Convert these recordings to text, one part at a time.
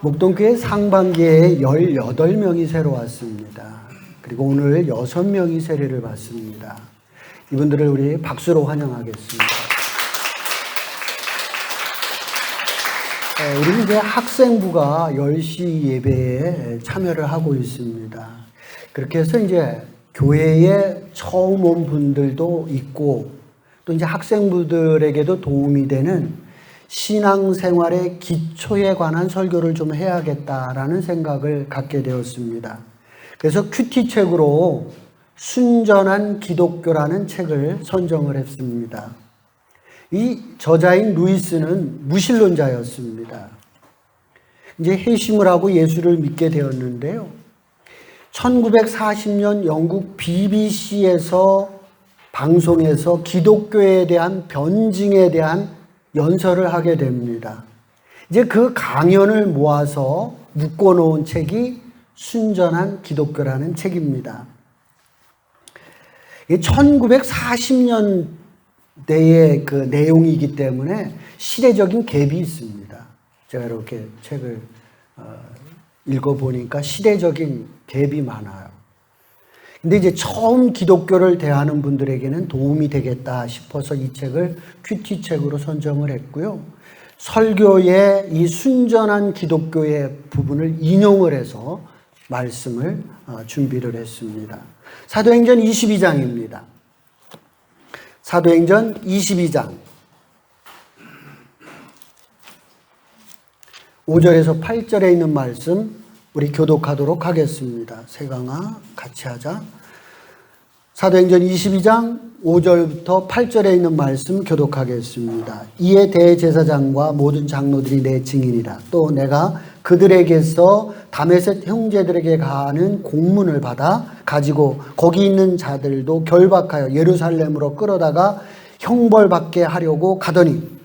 목동교회 상반기에 18명이 새로 왔습니다. 그리고 오늘 6명이 세례를 받습니다. 이분들을 우리 박수로 환영하겠습니다. 우리는 이제 학생부가 10시 예배에 참여를 하고 있습니다. 그렇게 해서 이제 교회에 처음 온 분들도 있고 또 이제 학생부들에게도 도움이 되는 신앙생활의 기초에 관한 설교를 좀 해야겠다라는 생각을 갖게 되었습니다. 그래서 큐티 책으로 순전한 기독교라는 책을 선정을 했습니다. 이 저자인 루이스는 무신론자였습니다. 이제 회심을 하고 예수를 믿게 되었는데요. 1940년 영국 BBC에서 방송에서 기독교에 대한 변증에 대한 연설을 하게 됩니다. 이제 그 강연을 모아서 묶어놓은 책이 순전한 기독교라는 책입니다. 1940년대의 그 내용이기 때문에 시대적인 갭이 있습니다. 제가 이렇게 책을 읽어보니까 시대적인 갭이 많아요. 근데 이제 처음 기독교를 대하는 분들에게는 도움이 되겠다 싶어서 이 책을 큐티 책으로 선정을 했고요. 설교의 이 순전한 기독교의 부분을 인용을 해서 말씀을 준비를 했습니다. 사도행전 22장입니다. 사도행전 22장 5절에서 8절에 있는 말씀 우리 교독하도록 하겠습니다. 세강아 같이 하자. 사도행전 22장 5절부터 8절에 있는 말씀 교독하겠습니다. 이에 대제사장과 모든 장로들이 내 증인이라. 또 내가 그들에게서 다메섹 형제들에게 가는 공문을 받아 가지고 거기 있는 자들도 결박하여 예루살렘으로 끌어다가 형벌받게 하려고 가더니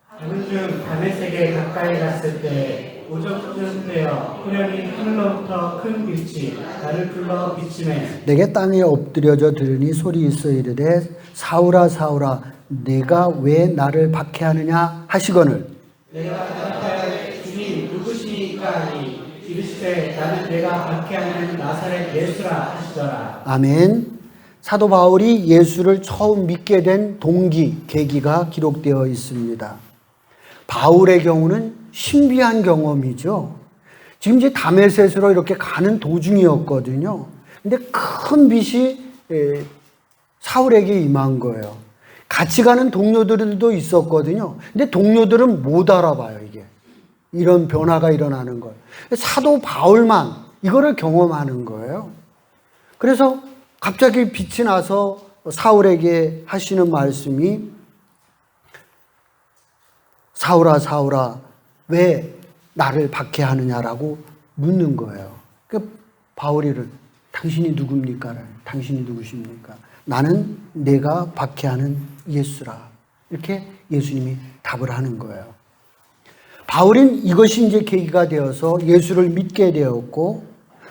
가는 중 다메섹에 가까이 갔을 때 오적쯤 되어 호련히 하늘로부터 큰 빛이 나를 불러 비치매 내게 땅에 엎드려져 들으니 소리 있어 이르되 사울아 사울아 네가 왜 나를 박해하느냐 하시거늘 내가 대답하여 주님 누구시니까 하니 이르시되 나는 내가 박해하는 나사렛 예수라 하시더라. 아멘. 사도 바울이 예수를 처음 믿게 된 동기, 계기가 기록되어 있습니다. 바울의 경우는 신비한 경험이죠. 지금 이제 다메섹으로 이렇게 가는 도중이었거든요. 근데 큰 빛이 사울에게 임한 거예요. 같이 가는 동료들도 있었거든요. 근데 동료들은 못 알아봐요, 이게. 이런 변화가 일어나는 걸. 사도 바울만 이거를 경험하는 거예요. 그래서 갑자기 빛이 나서 사울에게 하시는 말씀이 사울아 사울아 왜 나를 박해하느냐라고 묻는 거예요. 그러니까 바울이를 당신이 누굽니까? 당신이 누구십니까? 나는 내가 박해하는 예수라. 이렇게 예수님이 답을 하는 거예요. 바울은 이것이 이제 계기가 되어서 예수를 믿게 되었고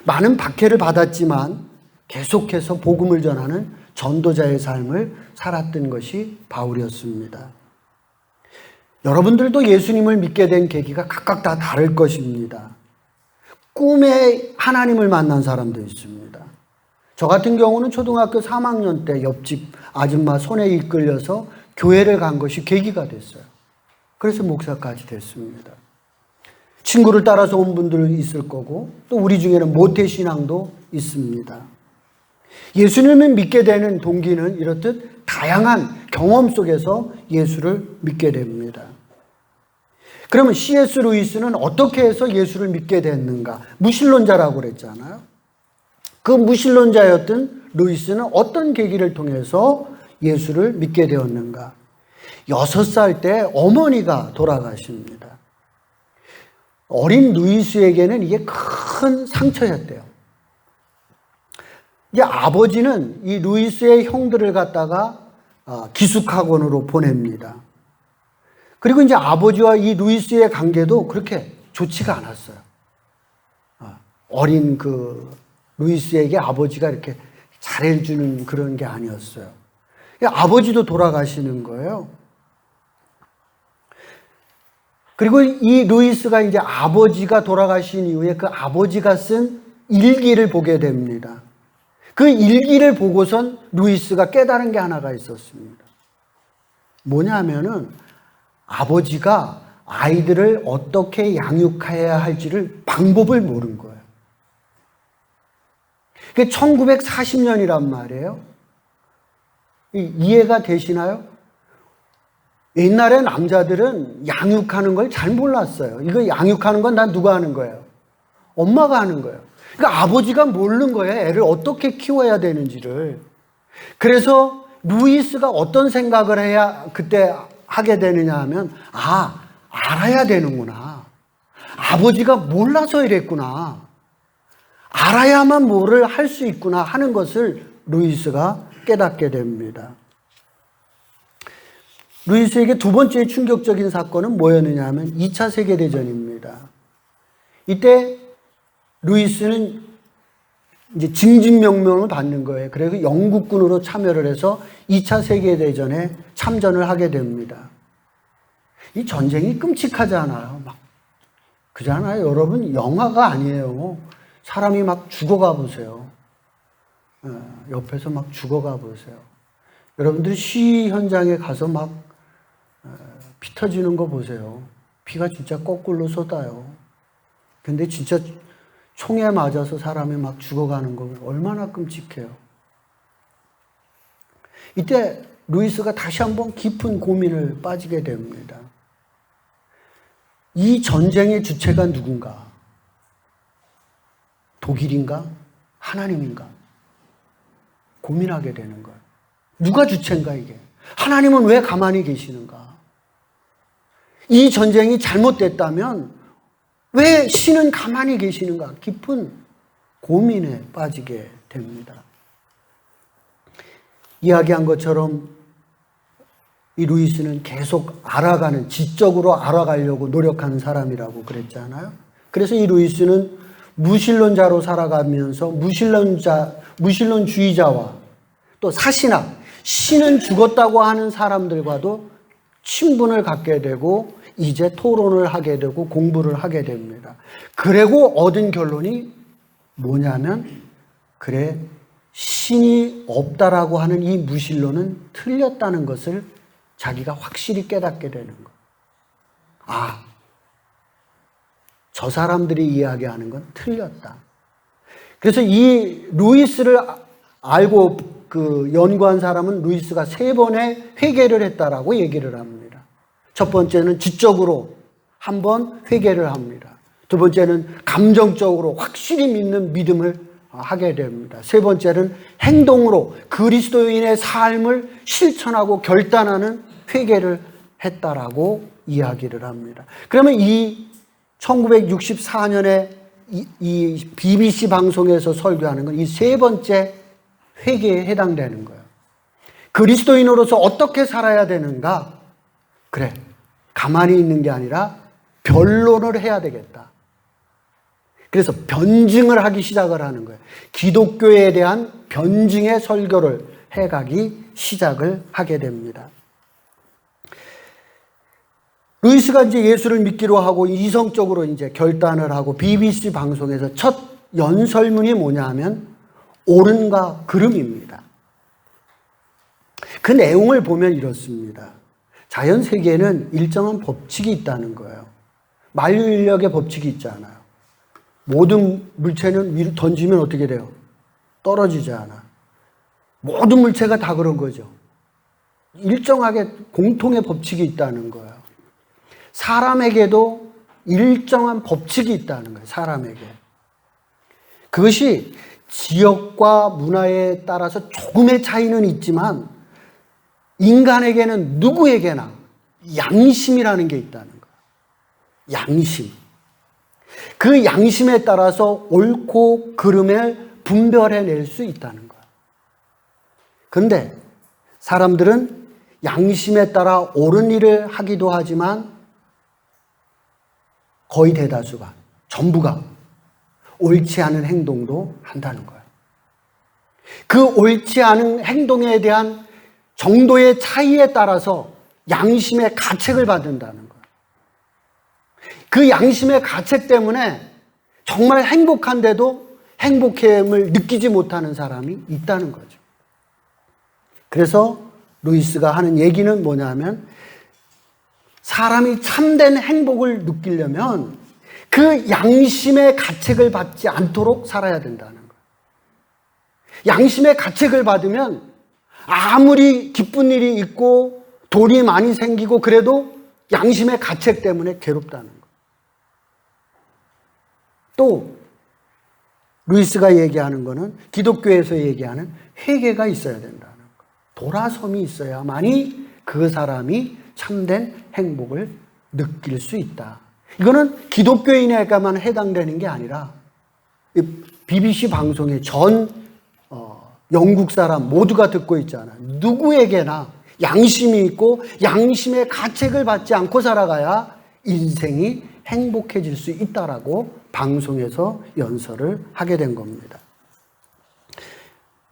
많은 박해를 받았지만 계속해서 복음을 전하는 전도자의 삶을 살았던 것이 바울이었습니다. 여러분들도 예수님을 믿게 된 계기가 각각 다 다를 것입니다. 꿈에 하나님을 만난 사람도 있습니다. 저 같은 경우는 초등학교 3학년 때 옆집 아줌마 손에 이끌려서 교회를 간 것이 계기가 됐어요. 그래서 목사까지 됐습니다. 친구를 따라서 온 분들은 있을 거고 또 우리 중에는 모태신앙도 있습니다. 예수님을 믿게 되는 동기는 이렇듯 다양한 경험 속에서 예수를 믿게 됩니다. 그러면 C.S. 루이스는 어떻게 해서 예수를 믿게 됐는가? 무신론자라고 그랬잖아요. 그 무신론자였던 루이스는 어떤 계기를 통해서 예수를 믿게 되었는가? 6살 때 어머니가 돌아가십니다. 어린 루이스에게는 이게 큰 상처였대요. 이제 아버지는 이 루이스의 형들을 갖다가 기숙학원으로 보냅니다. 그리고 이제 아버지와 이 루이스의 관계도 그렇게 좋지가 않았어요. 어린 그 루이스에게 아버지가 이렇게 잘해주는 그런 게 아니었어요. 아버지도 돌아가시는 거예요. 그리고 이 루이스가 이제 아버지가 돌아가신 이후에 그 아버지가 쓴 일기를 보게 됩니다. 그 일기를 보고선 루이스가 깨달은 게 하나가 있었습니다. 뭐냐면은 아버지가 아이들을 어떻게 양육해야 할지를 방법을 모른 거예요. 그게 1940년이란 말이에요. 이해가 되시나요? 옛날에 남자들은 양육하는 걸 잘 몰랐어요. 이거 양육하는 건 난 누가 하는 거예요? 엄마가 하는 거예요. 그러니까 아버지가 모르는 거예요. 애를 어떻게 키워야 되는지를. 그래서 루이스가 어떤 생각을 해야 그때 하게 되느냐 하면, 알아야 되는구나. 아버지가 몰라서 이랬구나. 알아야만 뭐를 할 수 있구나 하는 것을 루이스가 깨닫게 됩니다. 루이스에게 두 번째 충격적인 사건은 뭐였느냐 하면 2차 세계대전입니다. 이때 루이스는 이제 징집명령을 받는 거예요. 그래서 영국군으로 참여를 해서 2차 세계대전에 참전을 하게 됩니다. 이 전쟁이 끔찍하잖아요. 그잖아요. 여러분, 영화가 아니에요. 사람이 막 죽어가 보세요. 옆에서 막 죽어가 보세요. 여러분들이 시위 현장에 가서 막 피 터지는 거 보세요. 피가 진짜 거꾸로 쏟아요. 근데 진짜 총에 맞아서 사람이 막 죽어가는 거 얼마나 끔찍해요. 이때 루이스가 다시 한번 깊은 고민을 빠지게 됩니다. 이 전쟁의 주체가 누군가? 독일인가? 하나님인가? 고민하게 되는 거예요. 누가 주체인가 이게? 하나님은 왜 가만히 계시는가? 이 전쟁이 잘못됐다면 왜 신은 가만히 계시는가? 깊은 고민에 빠지게 됩니다. 이야기한 것처럼 이 루이스는 계속 알아가는, 지적으로 알아가려고 노력하는 사람이라고 그랬잖아요. 그래서 이 루이스는 무신론자로 살아가면서 무신론주의자와 또 사신학, 신은 죽었다고 하는 사람들과도 친분을 갖게 되고 이제 토론을 하게 되고 공부를 하게 됩니다. 그리고 얻은 결론이 뭐냐면, 그래, 신이 없다라고 하는 이 무신론은 틀렸다는 것을 자기가 확실히 깨닫게 되는 거예요. 저 사람들이 이야기하는 건 틀렸다. 그래서 이 루이스를 알고 연구한 사람은 루이스가 3번의 회개를 했다라고 얘기를 합니다. 첫 번째는 지적으로 한번 회개를 합니다. 두 번째는 감정적으로 확실히 믿는 믿음을 하게 됩니다. 세 번째는 행동으로 그리스도인의 삶을 실천하고 결단하는 회개를 했다라고 이야기를 합니다. 그러면 이 1964년에 이 BBC 방송에서 설교하는 건 이 3번째 회개에 해당되는 거예요. 그리스도인으로서 어떻게 살아야 되는가? 그래, 가만히 있는 게 아니라 변론을 해야 되겠다. 그래서 변증을 하기 시작을 하는 거예요. 기독교에 대한 변증의 설교를 해가기 시작을 하게 됩니다. 루이스가 이제 예수를 믿기로 하고 이성적으로 이제 결단을 하고 BBC 방송에서 첫 연설문이 뭐냐 하면 옳음과 그름입니다. 그 내용을 보면 이렇습니다. 자연 세계에는 일정한 법칙이 있다는 거예요. 만유인력의 법칙이 있잖아요. 모든 물체는 위로 던지면 어떻게 돼요? 떨어지지 않아. 모든 물체가 다 그런 거죠. 일정하게 공통의 법칙이 있다는 거예요. 사람에게도 일정한 법칙이 있다는 거예요. 사람에게. 그것이 지역과 문화에 따라서 조금의 차이는 있지만 인간에게는 누구에게나 양심이라는 게 있다는 거예요. 양심. 그 양심에 따라서 옳고 그름을 분별해낼 수 있다는 거예요. 그런데 사람들은 양심에 따라 옳은 일을 하기도 하지만 거의 대다수가, 전부가 옳지 않은 행동도 한다는 거예요. 그 옳지 않은 행동에 대한 정도의 차이에 따라서 양심의 가책을 받는다는 거예요. 그 양심의 가책 때문에 정말 행복한데도 행복함을 느끼지 못하는 사람이 있다는 거죠. 그래서 루이스가 하는 얘기는 뭐냐면 사람이 참된 행복을 느끼려면 그 양심의 가책을 받지 않도록 살아야 된다는 거예요. 양심의 가책을 받으면 아무리 기쁜 일이 있고 돈이 많이 생기고 그래도 양심의 가책 때문에 괴롭다는 거예요. 또 루이스가 얘기하는 거는 기독교에서 얘기하는 회개가 있어야 된다는 거예요. 돌아섬이 있어야만이 그 사람이 참된 행복을 느낄 수 있다. 이거는 기독교인에게만 해당되는 게 아니라 BBC 방송의 전 영국 사람 모두가 듣고 있잖아요. 누구에게나 양심이 있고 양심의 가책을 받지 않고 살아가야 인생이 행복해질 수 있다라고 방송에서 연설을 하게 된 겁니다.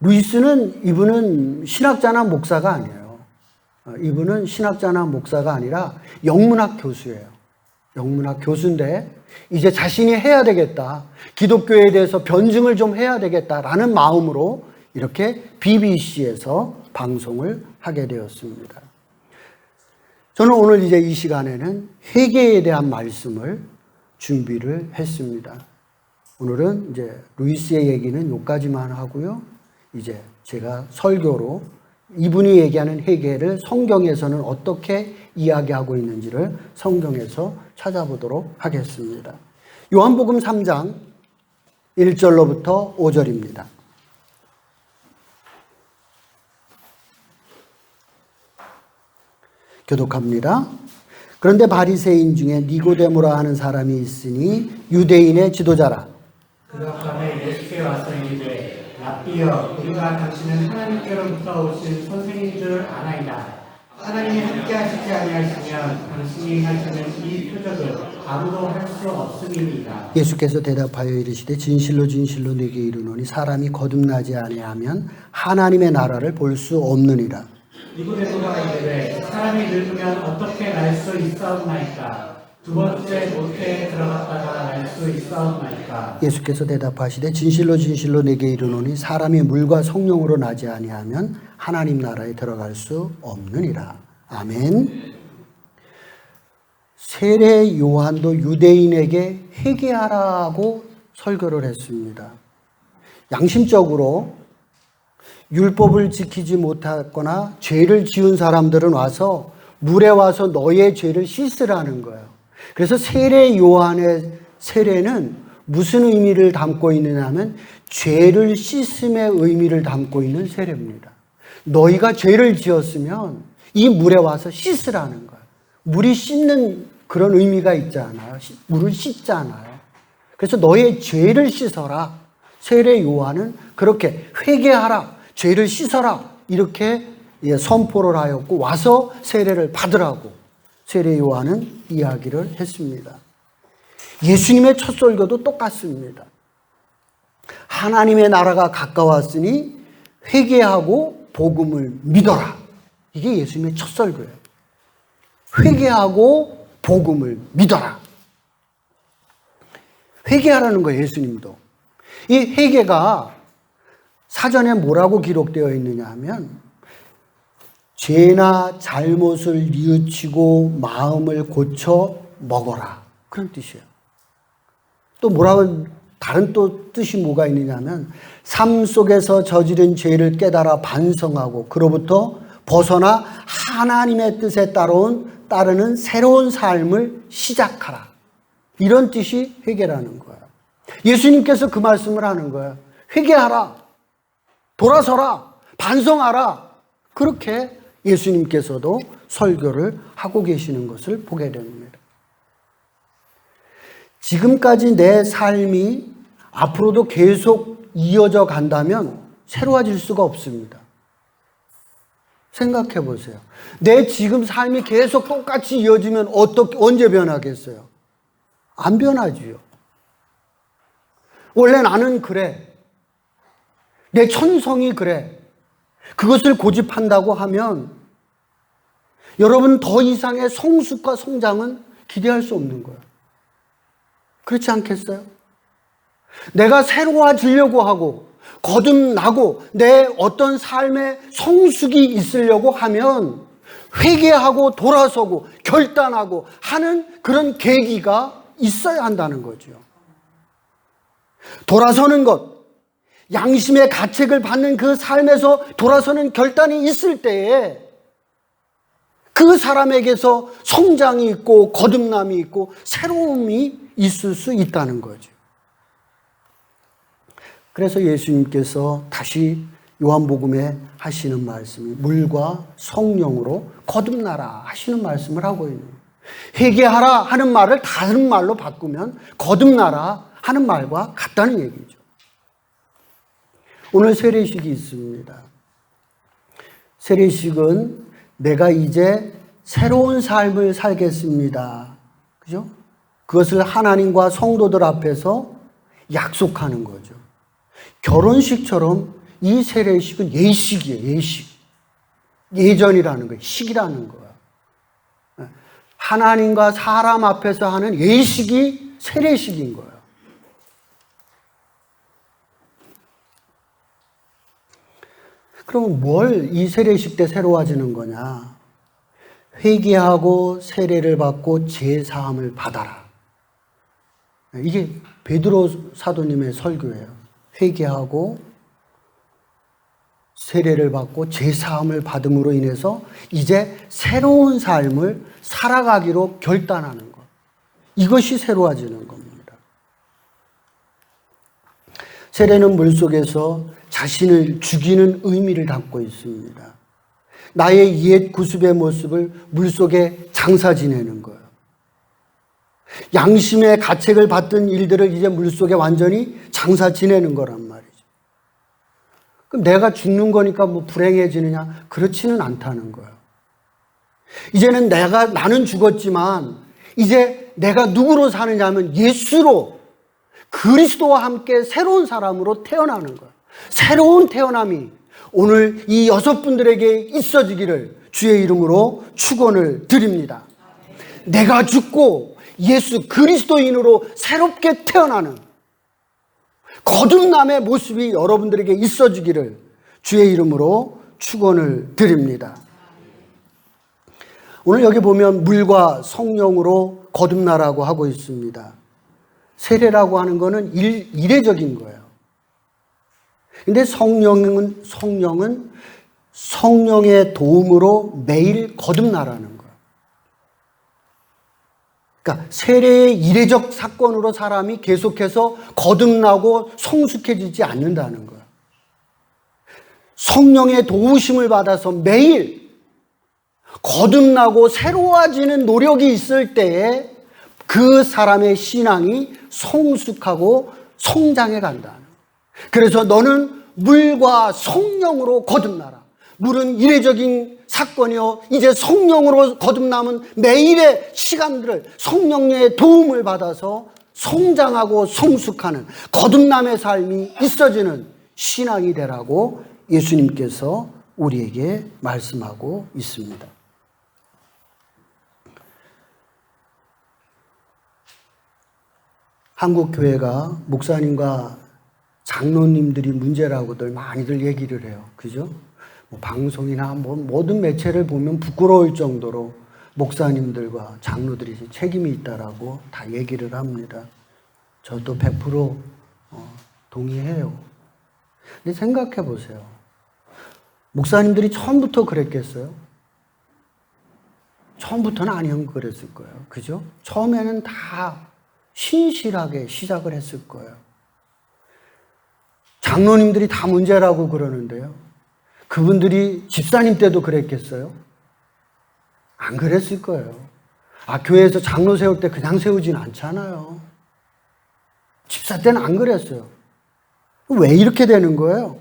루이스는 이분은 신학자나 목사가 아니에요. 이분은 신학자나 목사가 아니라 영문학 교수예요. 영문학 교수인데 이제 자신이 해야 되겠다. 기독교에 대해서 변증을 좀 해야 되겠다라는 마음으로 이렇게 BBC에서 방송을 하게 되었습니다. 저는 오늘 이제 이 시간에는 회개에 대한 말씀을 준비를 했습니다. 오늘은 이제 루이스의 얘기는 여기까지만 하고요. 이제 제가 설교로 이분이 얘기하는 회개를 성경에서는 어떻게 이야기하고 있는지를 성경에서 찾아보도록 하겠습니다. 요한복음 3장 1절로부터 5절입니다. 교독합니다. 그런데 바리새인 중에 니고데모라 하는 사람이 있으니 유대인의 지도자라. 그가 밤에 예수께 와서 이르되 라삐여 우리가 당신은 하나님께로부터 오신 선생인 줄 아나이다. 하나님이 함께하시지 아니하시면 당신이 하시는 이 표적을 아무도 할 수 없음이니이다. 예수께서 대답하여 이르시되 진실로 진실로 네게 이르노니 사람이 거듭나지 아니하면 하나님의 나라를 볼 수 없느니라. 니고데모가 이르되 사람이 늙으면 어떻게 날 수 있사옵나이까? 두 번째 모태에 들어갔다가 날 수 있사옵나이까? 예수께서 대답하시되 진실로 진실로 네게 이르노니 사람이 물과 성령으로 나지 아니하면 하나님 나라에 들어갈 수 없느니라. 아멘. 세례 요한도 유대인에게 회개하라고 설교를 했습니다. 양심적으로 율법을 지키지 못하거나 죄를 지은 사람들은 와서 물에 와서 너의 죄를 씻으라는 거예요. 그래서 세례 요한의 세례는 무슨 의미를 담고 있느냐 하면 죄를 씻음의 의미를 담고 있는 세례입니다. 너희가 죄를 지었으면 이 물에 와서 씻으라는 거예요. 물이 씻는 그런 의미가 있잖아요. 물을 씻잖아요. 그래서 너의 죄를 씻어라. 세례 요한은 그렇게 회개하라. 죄를 씻어라 이렇게 선포를 하였고 와서 세례를 받으라고 세례 요한은 이야기를 했습니다. 예수님의 첫 설교도 똑같습니다. 하나님의 나라가 가까웠으니 회개하고 복음을 믿어라. 이게 예수님의 첫 설교예요. 회개하고 복음을 믿어라. 회개하라는 거예요. 예수님도. 이 회개가 사전에 뭐라고 기록되어 있느냐 하면 죄나 잘못을 뉘우치고 마음을 고쳐 먹어라. 그런 뜻이에요. 또 뭐라고 다른 또 뜻이 뭐가 있느냐 하면 삶 속에서 저지른 죄를 깨달아 반성하고 그로부터 벗어나 하나님의 뜻에 따르는 새로운 삶을 시작하라. 이런 뜻이 회개라는 거예요. 예수님께서 그 말씀을 하는 거예요. 회개하라. 돌아서라. 반성하라. 그렇게 예수님께서도 설교를 하고 계시는 것을 보게 됩니다. 지금까지 내 삶이 앞으로도 계속 이어져 간다면 새로워질 수가 없습니다. 생각해 보세요. 내 지금 삶이 계속 똑같이 이어지면 언제 변하겠어요? 안 변하지요. 원래 나는 그래. 내 천성이 그래. 그것을 고집한다고 하면 여러분 더 이상의 성숙과 성장은 기대할 수 없는 거예요. 그렇지 않겠어요? 내가 새로워지려고 하고 거듭나고 내 어떤 삶의 성숙이 있으려고 하면 회개하고 돌아서고 결단하고 하는 그런 계기가 있어야 한다는 거죠. 돌아서는 것, 양심의 가책을 받는 그 삶에서 돌아서는 결단이 있을 때에 그 사람에게서 성장이 있고 거듭남이 있고 새로움이 있을 수 있다는 거죠. 그래서 예수님께서 다시 요한복음에 하시는 말씀이 물과 성령으로 거듭나라 하시는 말씀을 하고 있는 거예요. 회개하라 하는 말을 다른 말로 바꾸면 거듭나라 하는 말과 같다는 얘기죠. 오늘 세례식이 있습니다. 세례식은 내가 이제 새로운 삶을 살겠습니다. 그죠? 그것을 하나님과 성도들 앞에서 약속하는 거죠. 결혼식처럼 이 세례식은 예식이에요, 예식. 예전이라는 거예요, 식이라는 거예요. 하나님과 사람 앞에서 하는 예식이 세례식인 거예요. 그럼 뭘 이 세례식 때 새로워지는 거냐? 회개하고 세례를 받고 제사함을 받아라. 이게 베드로 사도님의 설교예요. 회개하고 세례를 받고 제사함을 받음으로 인해서 이제 새로운 삶을 살아가기로 결단하는 것. 이것이 새로워지는 겁니다. 세례는 물속에서 자신을 죽이는 의미를 담고 있습니다. 나의 옛 구습의 모습을 물속에 장사 지내는 거예요. 양심의 가책을 받던 일들을 이제 물속에 완전히 장사 지내는 거란 말이죠. 그럼 내가 죽는 거니까 뭐 불행해지느냐? 그렇지는 않다는 거예요. 이제는 나는 죽었지만 이제 내가 누구로 사느냐 하면 예수로 그리스도와 함께 새로운 사람으로 태어나는 거예요. 새로운 태어남이 오늘 이 6분들에게 있어지기를 주의 이름으로 축원을 드립니다. 내가 죽고 예수 그리스도인으로 새롭게 태어나는 거듭남의 모습이 여러분들에게 있어지기를 주의 이름으로 축원을 드립니다. 오늘 여기 보면 물과 성령으로 거듭나라고 하고 있습니다. 세례라고 하는 것은 이례적인 거예요. 근데 성령은 성령의 도움으로 매일 거듭나라는 거예요. 그러니까 세례의 이례적 사건으로 사람이 계속해서 거듭나고 성숙해지지 않는다는 거예요. 성령의 도우심을 받아서 매일 거듭나고 새로워지는 노력이 있을 때에 그 사람의 신앙이 성숙하고 성장해 간다. 그래서 너는 물과 성령으로 거듭나라. 물은 이례적인 사건이요. 이제 성령으로 거듭남은 매일의 시간들을 성령의 도움을 받아서 성장하고 성숙하는 거듭남의 삶이 있어지는 신앙이 되라고 예수님께서 우리에게 말씀하고 있습니다. 한국 교회가 목사님과 장로님들이 문제라고들 많이들 얘기를 해요. 그죠? 뭐 방송이나 모든 매체를 보면 부끄러울 정도로 목사님들과 장로들이 책임이 있다라고 다 얘기를 합니다. 저도 100% 동의해요. 근데 생각해 보세요. 목사님들이 처음부터 그랬겠어요? 처음부터는 아니면 그랬을 거예요. 그죠? 처음에는 다 신실하게 시작을 했을 거예요. 장로님들이 다 문제라고 그러는데요. 그분들이 집사님 때도 그랬겠어요? 안 그랬을 거예요. 교회에서 장로 세울 때 그냥 세우진 않잖아요. 집사 때는 안 그랬어요. 왜 이렇게 되는 거예요?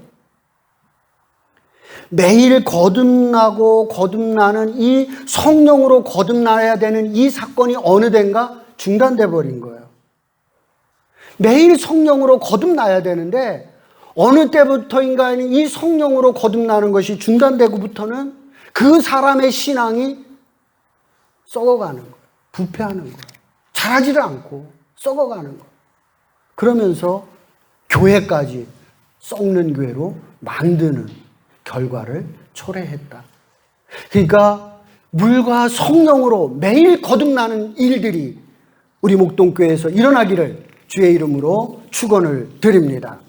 매일 거듭나고 거듭나는 이 성령으로 거듭나야 되는 이 사건이 어느 때인가 중단돼 버린 거예요. 매일 성령으로 거듭나야 되는데 어느 때부터인가는 이 성령으로 거듭나는 것이 중단되고부터는 그 사람의 신앙이 썩어가는 거예요. 부패하는 거예요. 자라지를 않고 썩어가는 거. 그러면서 교회까지 썩는 교회로 만드는 결과를 초래했다. 그러니까 물과 성령으로 매일 거듭나는 일들이 우리 목동교회에서 일어나기를 주의 이름으로 축원을 드립니다.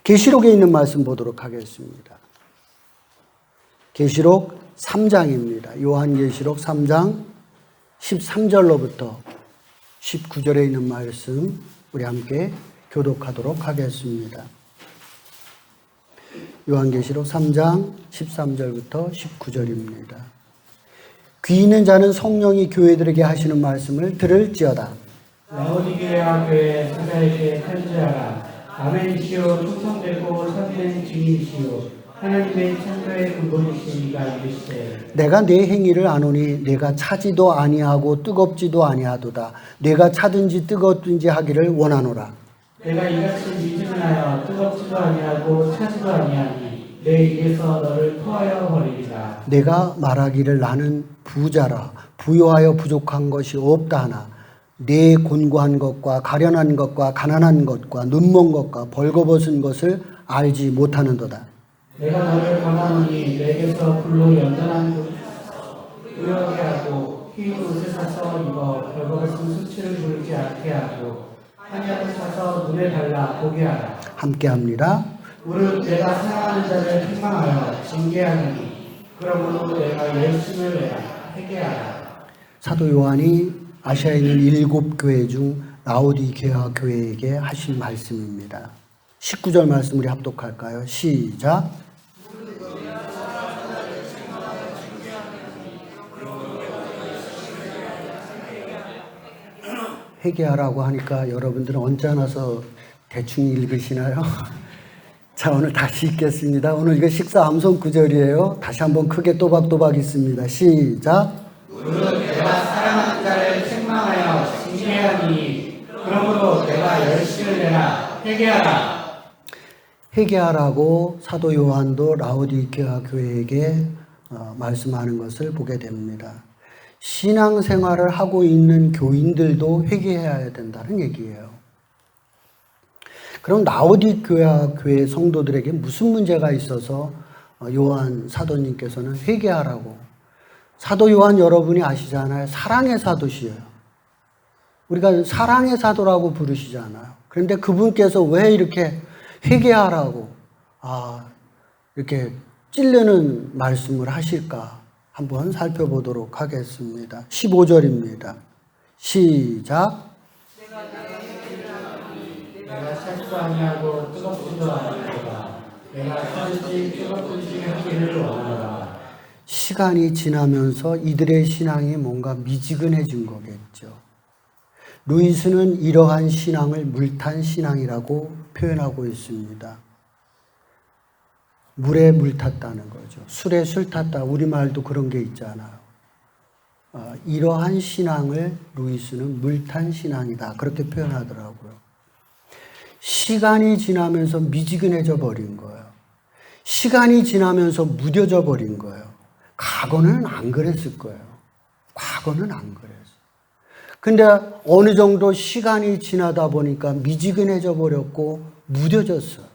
계시록에 있는 말씀 보도록 하겠습니다. 계시록 3장입니다. 요한계시록 3장 13절로부터 19절에 있는 말씀 우리 함께 교독하도록 하겠습니다. 요한계시록 3장 13절부터 19절입니다. 귀 있는 자는 성령이 교회들에게 하시는 말씀을 들을지어다. 라오디게아 교회 사자에게 편지하라. 아멘이시오 충성되고 참된 증인이시오 하나님의 창조의 근본이신 이가 이르시되 내가 내 행위를 아노니 내가 차지도 아니하고 뜨겁지도 아니하도다. 내가 차든지 뜨겁든지 하기를 원하노라. 내가 이같이 미진하여 뜨겁지도 아니하고 차지도 아니하니 내 입에서 너를 토하여 버리리라. 내가 말하기를 나는 부자라 부요하여 부족한 것이 없다 하나 내 곤고한 것과 가련한 것과 가난한 것과 눈먼 것과 벌거벗은 것을 알지 못하는도다. 내가 너를 권하노니 내게서 불로 연단한 의하게 하고 흰 옷을 사서 입어 벌거벗은 수치를 부르지 않게 하고 한약을 사서 눈에 발라 보게 하라. 함께합니다. 무릇 내가 사랑하는 자를 책망하여 징계하느니 그러므로 내가 열심을 내라 회개하라. 사도 요한이 아시아에 있는 7교회 중 라오디게아 교회에게 하신 말씀입니다. 19절 말씀 우리 합독할까요? 시작. 회개하라고 하니까 여러분들은 언짢아서 대충 읽으시나요? 자, 오늘 다시 읽겠습니다. 오늘 이거 식사 암송 구절이에요. 다시 한번 크게 또박또박 읽습니다. 시작. 무릇 내가 사랑하는 자를 책망하여 징계하니 그러므로 내가 열심을 내라 회개하라. 회개하라고 사도 요한도 라오디게아 교회에게 말씀하는 것을 보게 됩니다. 신앙생활을 하고 있는 교인들도 회개해야 된다는 얘기예요. 그럼 라오디게아 교회 성도들에게 무슨 문제가 있어서 요한 사도님께서는 회개하라고. 사도 요한 여러분이 아시잖아요. 사랑의 사도시에요. 우리가 사랑의 사도라고 부르시잖아요. 그런데 그분께서 왜 이렇게 회개하라고 이렇게 찔르는 말씀을 하실까? 한번 살펴보도록 하겠습니다. 15절입니다. 시작. 내가 차지도 아니하고 뜨겁지도 아니하도다. 내가 차든지 뜨겁든지 하기를 원하노라. 시간이 지나면서 이들의 신앙이 뭔가 미지근해진 거겠죠. 루이스는 이러한 신앙을 물탄 신앙이라고 표현하고 있습니다. 물에 물 탔다는 거죠. 술에 술 탔다. 우리말도 그런 게 있잖아요. 이러한 신앙을 루이스는 물탄 신앙이다. 그렇게 표현하더라고요. 시간이 지나면서 미지근해져 버린 거예요. 시간이 지나면서 무뎌져 버린 거예요. 과거는 안 그랬을 거예요. 과거는 안 그랬어요. 근데 어느 정도 시간이 지나다 보니까 미지근해져 버렸고 무뎌졌어요.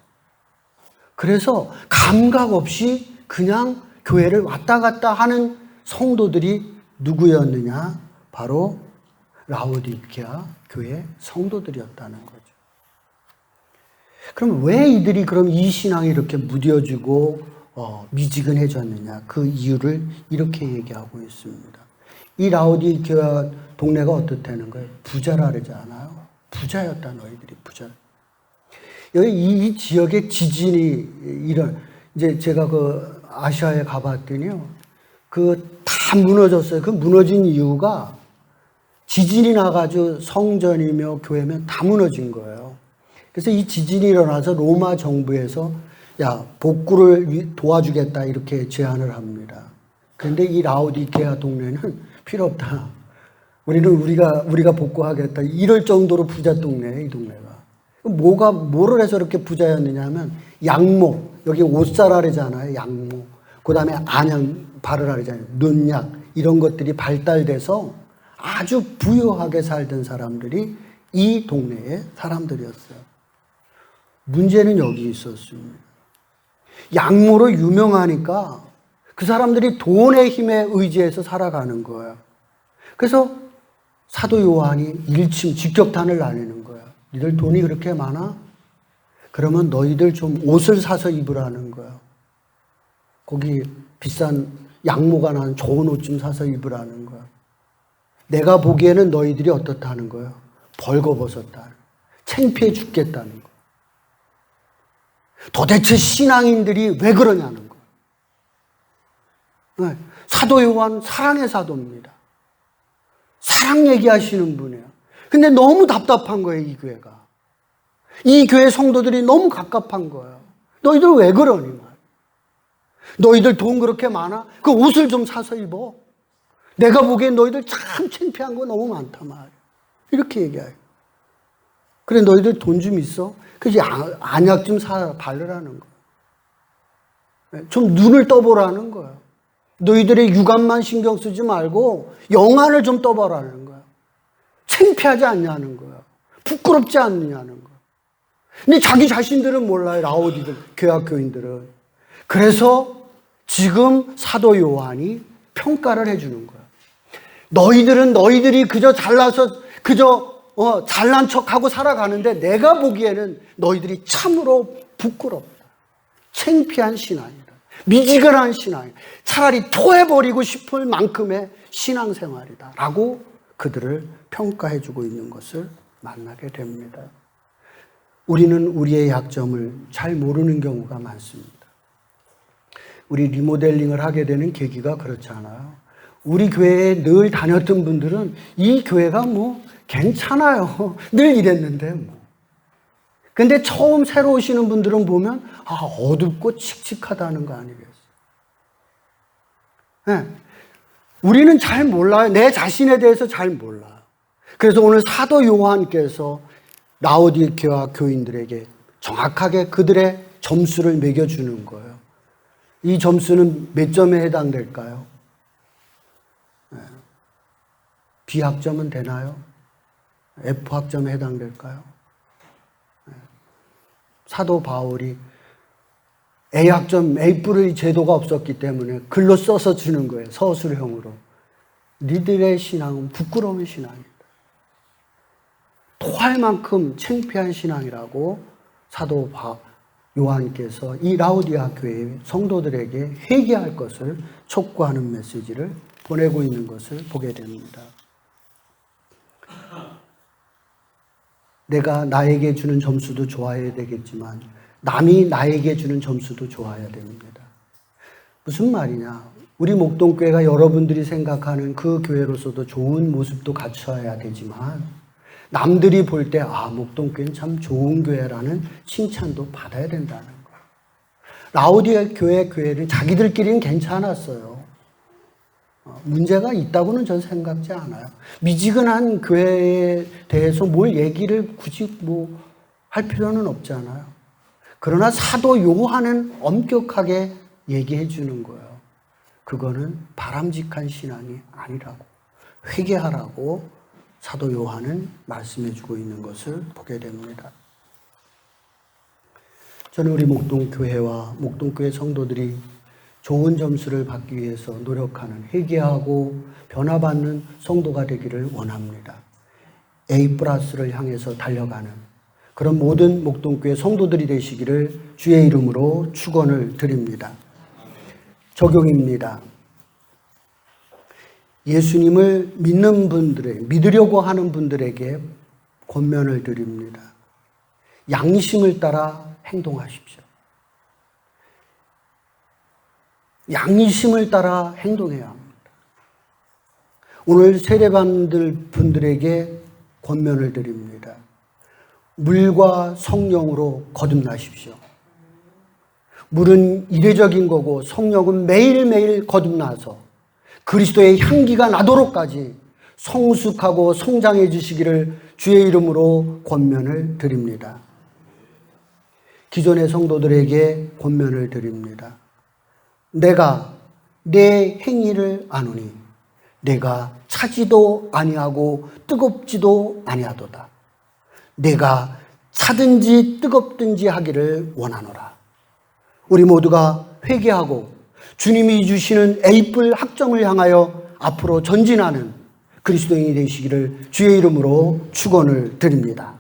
그래서 감각 없이 그냥 교회를 왔다 갔다 하는 성도들이 누구였느냐? 바로 라오디게아 교회 성도들이었다는 거죠. 그럼 왜 이들이 그럼 이 신앙이 이렇게 무뎌지고 미지근해졌느냐? 그 이유를 이렇게 얘기하고 있습니다. 이 라오디게아 동네가 어떻다는 거예요? 부자라 그러지 않아요? 부자였다, 너희들이 부자. 여기 이 지역에 지진이 이제 제가 그 아시아에 가봤더니요. 다 무너졌어요. 그 무너진 이유가 지진이 나가지고 성전이며 교회면 다 무너진 거예요. 그래서 이 지진이 일어나서 로마 정부에서 복구를 도와주겠다 이렇게 제안을 합니다. 그런데 이 라오디게아 동네는 필요 없다. 우리가 복구하겠다. 이럴 정도로 부자 동네예요, 이 동네가. 뭐를 해서 이렇게 부자였느냐 하면 양모, 여기 옷사라래잖아요, 양모. 그 다음에 안양 바르라래잖아요, 눈약, 이런 것들이 발달돼서 아주 부유하게 살던 사람들이 이 동네의 사람들이었어요. 문제는 여기 있었습니다. 양모로 유명하니까 그 사람들이 돈의 힘에 의지해서 살아가는 거예요. 그래서 사도 요한이 일침 직격탄을 날리는 거예요. 니들 돈이 그렇게 많아? 그러면 너희들 좀 옷을 사서 입으라는 거예요. 거기 비싼 양모가 난 좋은 옷 좀 사서 입으라는 거예요. 내가 보기에는 너희들이 어떻다는 거예요? 벌거벗었다. 창피해 죽겠다는 거예요. 도대체 신앙인들이 왜 그러냐는 거예요. 사도 요한 사랑의 사도입니다. 사랑 얘기하시는 분이에요. 근데 너무 답답한 거예요, 이 교회가. 이 교회 성도들이 너무 갑갑한 거예요. 너희들 왜 그러니 말. 너희들 돈 그렇게 많아? 그 옷을 좀 사서 입어. 내가 보기엔 너희들 참 창피한 거 너무 많단 말이야. 이렇게 얘기해요. 그래 너희들 돈 좀 있어? 그래서 안약 좀 사 바르라는 거예요. 좀 눈을 떠보라는 거예요. 너희들의 육안만 신경 쓰지 말고 영안을 좀 떠보라는 거예요. 창피하지 않냐는 거예요. 부끄럽지 않느냐는 거예요. 근데 자기 자신들은 몰라요. 라오디들, 교학교인들은. 그래서 지금 사도 요한이 평가를 해주는 거예요. 너희들은 너희들이 그저 잘나서 그저 잘난 척하고 살아가는데 내가 보기에는 너희들이 참으로 부끄럽다. 창피한 신앙이다. 미지근한 신앙이다. 차라리 토해버리고 싶을 만큼의 신앙생활이다. 라고 그들을 평가해주고 있는 것을 만나게 됩니다. 우리는 우리의 약점을 잘 모르는 경우가 많습니다. 우리 리모델링을 하게 되는 계기가 그렇지 않아요. 우리 교회에 늘 다녔던 분들은 이 교회가 뭐 괜찮아요. 늘 이랬는데 뭐. 근데 처음 새로 오시는 분들은 보면 어둡고 칙칙하다는 거 아니겠어요? 네. 우리는 잘 몰라요. 내 자신에 대해서 잘 몰라요. 그래서 오늘 사도 요한께서 라오디게아 교인들에게 정확하게 그들의 점수를 매겨주는 거예요. 이 점수는 몇 점에 해당될까요? B학점은 되나요? F학점에 해당될까요? 사도 바울이 A학점, A+의 제도가 없었기 때문에 글로 써서 주는 거예요. 서술형으로. 니들의 신앙은 부끄러운 신앙이다. 토할 만큼 창피한 신앙이라고 사도 요한께서 이 라오디아 교회의 성도들에게 회개할 것을 촉구하는 메시지를 보내고 있는 것을 보게 됩니다. 내가 나에게 주는 점수도 좋아야 되겠지만 남이 나에게 주는 점수도 좋아야 됩니다. 무슨 말이냐? 우리 목동교회가 여러분들이 생각하는 그 교회로서도 좋은 모습도 갖춰야 되지만 남들이 볼 때 목동교회는 참 좋은 교회라는 칭찬도 받아야 된다는 거예요. 라오디아 교회는 자기들끼리는 괜찮았어요. 문제가 있다고는 저는 생각지 않아요. 미지근한 교회에 대해서 뭘 얘기를 굳이 할 필요는 없잖아요. 그러나 사도 요한은 엄격하게 얘기해 주는 거예요. 그거는 바람직한 신앙이 아니라고, 회개하라고 사도 요한은 말씀해 주고 있는 것을 보게 됩니다. 저는 우리 목동교회와 목동교회 성도들이 좋은 점수를 받기 위해서 노력하는, 회개하고 변화받는 성도가 되기를 원합니다. A+를 향해서 달려가는 그런 모든 목동교회 성도들이 되시기를 주의 이름으로 축원을 드립니다. 적용입니다. 예수님을 믿는 믿으려고 하는 분들에게 권면을 드립니다. 양심을 따라 행동하십시오. 양심을 따라 행동해야 합니다. 오늘 세례받는 분들에게 권면을 드립니다. 물과 성령으로 거듭나십시오. 물은 이례적인 거고 성령은 매일매일 거듭나서 그리스도의 향기가 나도록까지 성숙하고 성장해 주시기를 주의 이름으로 권면을 드립니다. 기존의 성도들에게 권면을 드립니다. 내가 내 행위를 아노니 내가 차지도 아니하고 뜨겁지도 아니하도다. 내가 차든지 뜨겁든지 하기를 원하노라. 우리 모두가 회개하고 주님이 주시는 A뿔 학점을 향하여 앞으로 전진하는 그리스도인이 되시기를 주의 이름으로 축원을 드립니다.